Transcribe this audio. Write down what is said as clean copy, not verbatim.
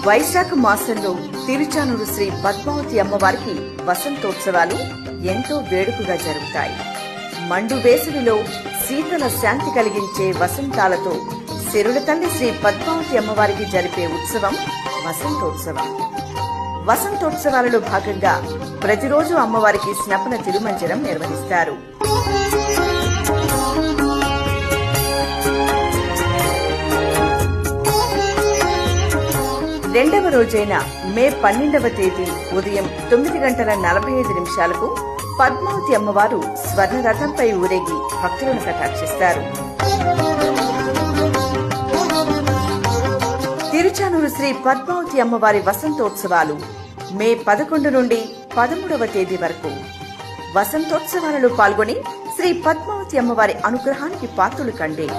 వైశాఖ మాసంలో తిరుచానూరు శ్రీ పద్మావతి అమ్మవారికి వసంతోత్సవాలు ఎంతో వేడుకగా జరుగుతాయి. మండు వేసవిలో శీతల శాంతి కలిగించే వసంతాలతో సిరుల తల్లి శ్రీ పద్మావతి అమ్మవారికి జరిపే ఉత్సవం వసంతోత్సవం. వసంతోత్సవాలలో భాగంగా ప్రతిరోజు అమ్మవారికి స్నపన తిరుమంజనం నిర్వహిస్తారు. రెండవ రోజైన మే 12వ తేదీ ఉదయం 9:45 పద్మావతి అమ్మవారు స్వర్ణ రథంపై ఊరేగి భక్తులను కటాక్షిస్తారు. తిరుచానూరు శ్రీ పద్మావతి అమ్మవారి వసంతోత్సవాలు మే 11 నుండి 13వ తేదీ వరకు. వసంతోత్సవాలలో పాల్గొని శ్రీ పద్మావతి అమ్మవారి అనుగ్రహానికి పాత్రులు కండి.